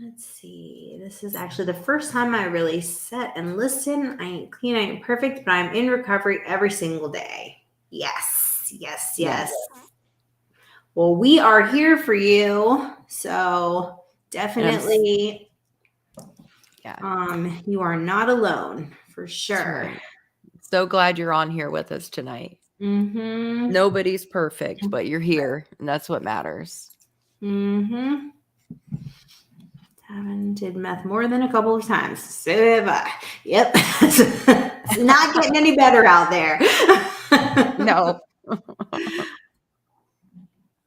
let's see. This is actually the first time I really sit and listen. I ain't clean, I ain't perfect, but I'm in recovery every single day. Yes, yes, yes. Well, we are here for you. So definitely, Yeah, you are not alone for that's sure. right. So glad you're on here with us tonight. Mm-hmm. Nobody's perfect, but you're here, and that's what matters. Mm-hmm. Haven't did meth more than a couple of times. So have I. Yep. It's not getting any better out there. No.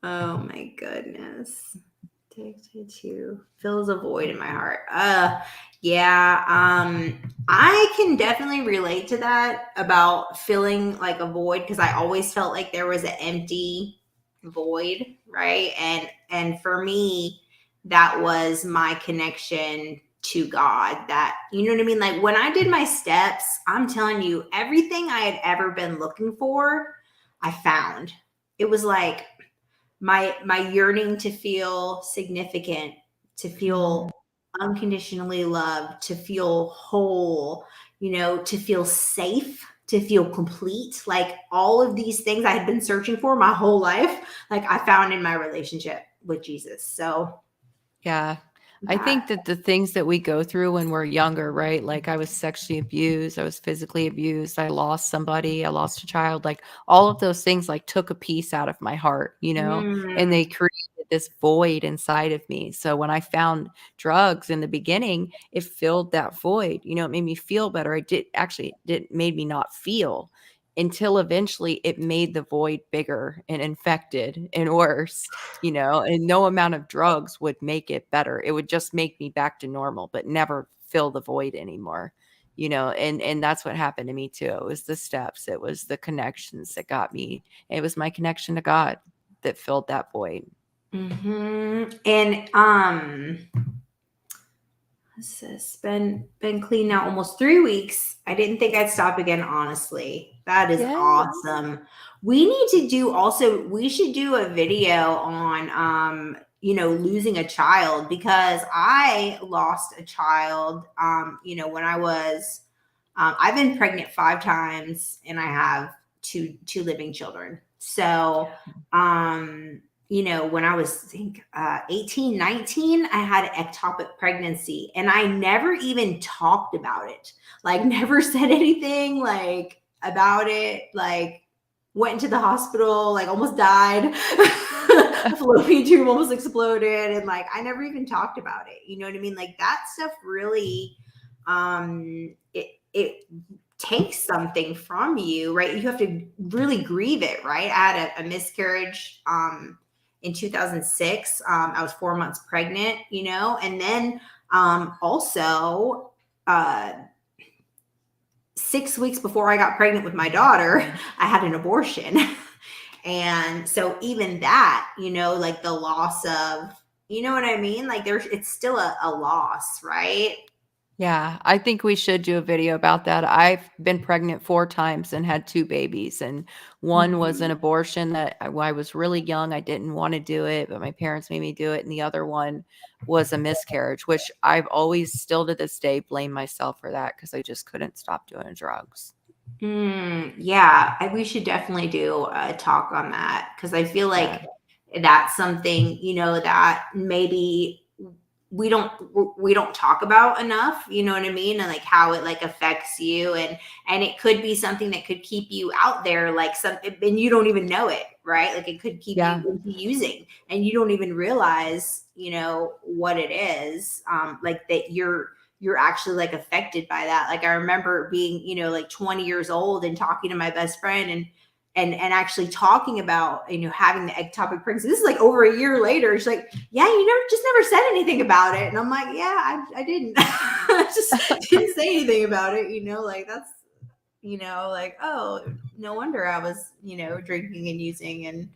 Oh my goodness. Addicted to fills a void in my heart. Yeah. I can definitely relate to that about feeling like a void because I always felt like there was an empty void, right? And for me, that was my connection to God. That you know what I mean? Like when I did my steps, I'm telling you, everything I had ever been looking for, I found. It was like my yearning to feel significant, to feel unconditionally loved, to feel whole, to feel safe, to feel complete. Like all of these things I had been searching for my whole life, like I found in my relationship with Jesus. So Yeah. I that think that the things that we go through when we're younger, right? Like I was sexually abused, I was physically abused, I lost somebody, I lost a child, like all of those things like took a piece out of my heart, and mm, they created this void inside of me. So when I found drugs in the beginning, it filled that void. It made me feel better. It made me not feel until eventually it made the void bigger and infected and worse, and no amount of drugs would make it better. It would just make me back to normal, but never fill the void anymore. And that's what happened to me too. It was the steps, it was the connections that got me. It was my connection to God that filled that void. and what's this? Been clean now almost 3 weeks. I didn't think I'd stop again, honestly. That is Yeah. awesome. We need to do also, we should do a video on losing a child because I lost a child when I was I've been pregnant 5 times and I have two living children. So when I was, I think, 18, 19, I had an ectopic pregnancy and I never even talked about it. Like, never said anything like about it. Like, went into the hospital, like, almost died. The fallopian tube almost exploded. And, like, I never even talked about it. You know what I mean? Like, that stuff really, it takes something from you, right? You have to really grieve it, right? I had a miscarriage in 2006. I was 4 months pregnant, and then also 6 weeks before I got pregnant with my daughter, I had an abortion. And so even that, like the loss of, you know what I mean? Like it's still a loss, right? Yeah, I think we should do a video about that. I've been pregnant 4 times and had 2 babies, and one was an Mhm. abortion that when I was really young, I didn't wanna do it, but my parents made me do it, and the other one was a miscarriage, which I've always still to this day blame myself for that because I just couldn't stop doing drugs. Yeah, we should definitely do a talk on that because I feel Yeah. like that's something, that maybe we don't talk about enough, you know what I mean? And like how it like affects you, and it could be something that could keep you out there, like something, and you don't even know it, right? Like it could keep Yeah. you into using and you don't even realize, you know, what it is, like that you're actually like affected by that. Like I remember being, you know, like 20 years old and talking to my best friend and actually talking about, you know, having the ectopic pregnancy. This is like over a year later. She's like, yeah, you never said anything about it. And I'm like, yeah, I didn't. I just didn't say anything about it, you know, like that's, you know, like, oh, no wonder I was, you know, drinking and using, and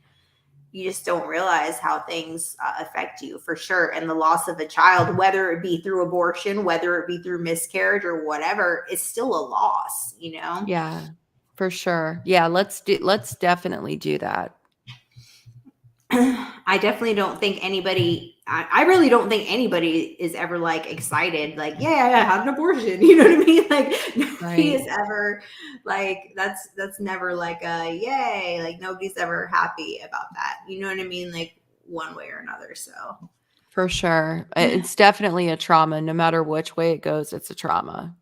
you just don't realize how things affect you for sure. And the loss of a child, whether it be through abortion, whether it be through miscarriage or whatever, is still a loss, you know? Yeah. For sure. Yeah, let's definitely do that. I definitely don't think anybody, I really don't think anybody is ever like excited, like, yeah, I had an abortion. You know what I mean? Like nobody is Right. ever like, that's never like a yay. Like nobody's ever happy about that. You know what I mean? Like one way or another. So For sure. It's definitely a trauma. No matter which way it goes, it's a trauma.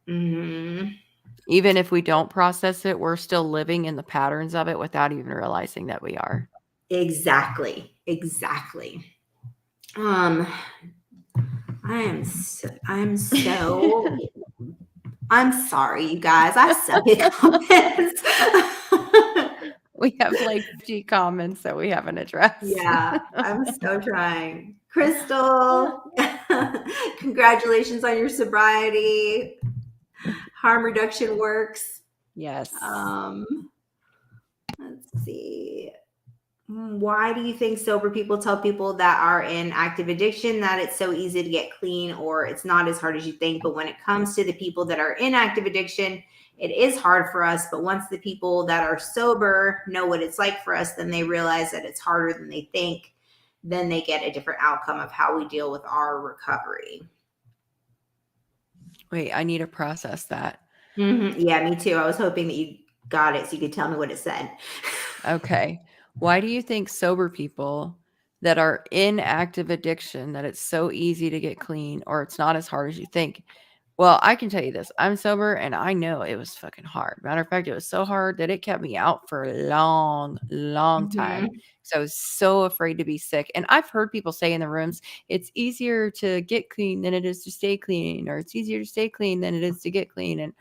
hmm Even if we don't process it, we're still living in the patterns of it without even realizing that we are. exactly. Exactly. Um, I'm sorry, you guys. I suck at comments. We have like 50 comments that we haven't addressed. Yeah, I'm so trying. Crystal, congratulations on your sobriety. Harm reduction works. Yes. Um, let's see. Why do you think sober people tell people that are in active addiction that it's so easy to get clean or it's not as hard as you think? But when it comes to the people that are in active addiction, it is hard for us. But once the people that are sober know what it's like for us, then they realize that it's harder than they think. Then they get a different outcome of how we deal with our recovery. Wait, I need to process that. Yeah, me too. I was hoping that you got it so you could tell me what it said. Okay. Why do you think sober people that are in active addiction that it's so easy to get clean or it's not as hard as you think? Well, I can tell you this. I'm sober and I know it was fucking hard. Matter of fact, it was so hard that it kept me out for a long, long time. Mhm. So I was so afraid to be sick. And I've heard people say in the rooms, it's easier to get clean than it is to stay clean, or it's easier to stay clean than it is to get clean. And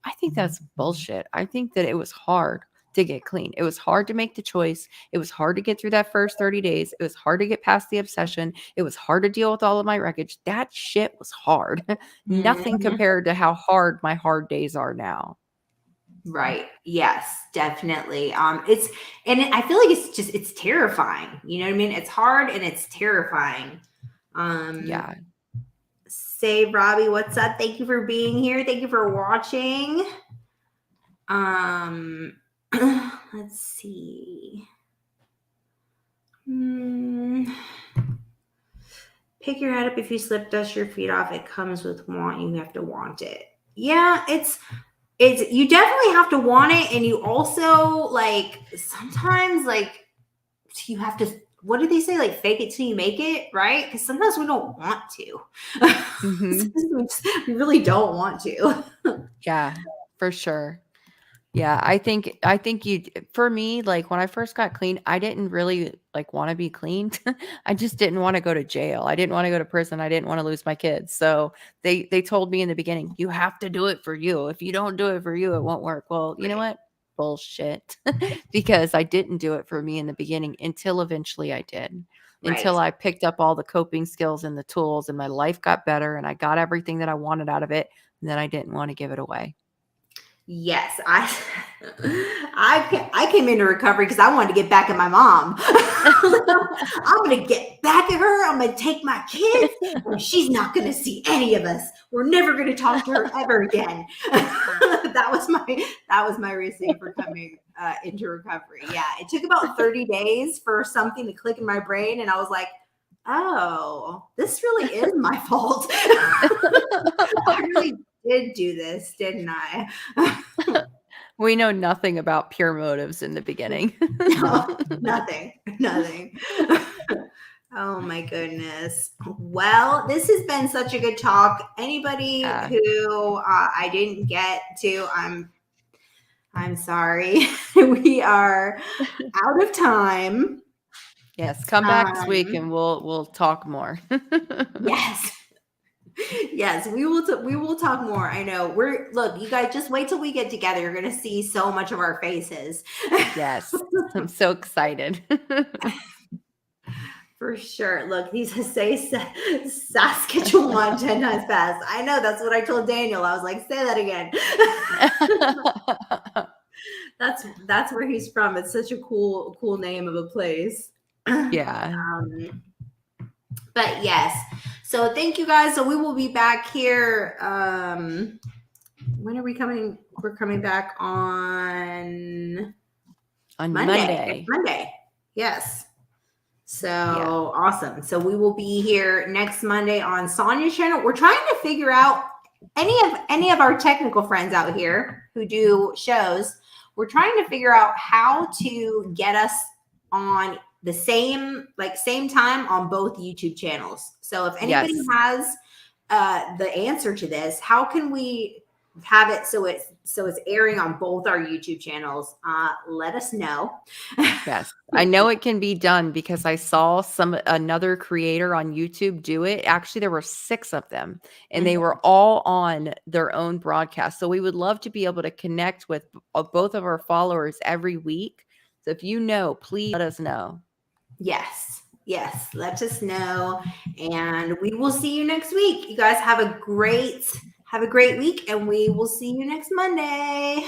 I think that's bullshit. I think that it was hard to get clean. It was hard to make the choice. It was hard to get through that first 30 days. It was hard to get past the obsession. It was hard to deal with all of my wreckage. That shit was hard. Nothing Mhm. compared to how hard my hard days are now. Right. Yes, definitely. It's I feel like it's terrifying. You know what I mean? It's hard and it's terrifying. Um, Yeah. say Robbie, what's up? Thank you for being here. Thank you for watching. Um, let's see. Hmm. Pick your head up if you slip, dust your feet off. It comes with want. You have to want it. Yeah, it's you definitely have to want it, and you also like sometimes like you have to, what do they say, like fake it till you make it, right? Because sometimes we don't want to. Hmm. We really don't want to. Yeah, for sure. Yeah, I think you for me, like when I first got clean, I didn't really like want to be clean. I just didn't want to go to jail. I didn't want to go to prison. I didn't want to lose my kids. So they told me in the beginning, you have to do it for you. If you don't do it for you, it won't work. Well, you know Right. what? Bullshit. Because I didn't do it for me in the beginning until eventually I did. Right. Until I picked up all the coping skills and the tools and my life got better and I got everything that I wanted out of it. And then I didn't want to give it away. Yes, I came into recovery because I wanted to get back at my mom. I'm gonna get back at her. I'm gonna take my kids, and she's not gonna see any of us. We're never gonna talk to her ever again. That was my reasoning for coming into recovery. Yeah, it took about 30 days for something to click in my brain, and I was like, "Oh, this really is my fault. I really did do this, didn't I?" We know nothing about pure motives in the beginning. No, nothing, nothing. Oh my goodness. Well, this has been such a good talk. Anybody Yeah. who I didn't get to, I'm sorry. We are out of time. Yes, come back this week Um, and we'll talk more. yes. Yes, we will talk more. I know. Look, you guys just wait till we get together. You're going to see so much of our faces. Yes, I'm so excited. For sure. Look, he says say Saskatchewan 10 times fast. I know, that's what I told Daniel. I was like, say that again. That's where he's from. It's such a cool name of a place. Yeah. But yes. So thank you guys. So we will be back here. When are we coming? We're coming back on Monday. Next Monday. Yes. So Yeah. awesome. So we will be here next Monday on Sonya's channel. We're trying to figure out any of our technical friends out here who do shows. We're trying to figure out how to get us on the same time on both YouTube channels. So if anybody Yes. has the answer to this, how can we have it so it's airing on both our YouTube channels? Let us know. Yes. I know it can be done because I saw another creator on YouTube do it. Actually, there were 6 of them and they were all on their own broadcast. So we would love to be able to connect with both of our followers every week. So if you know, please let us know. Yes. Let us know. And we will see you next week. You guys have a great week, and we will see you next Monday.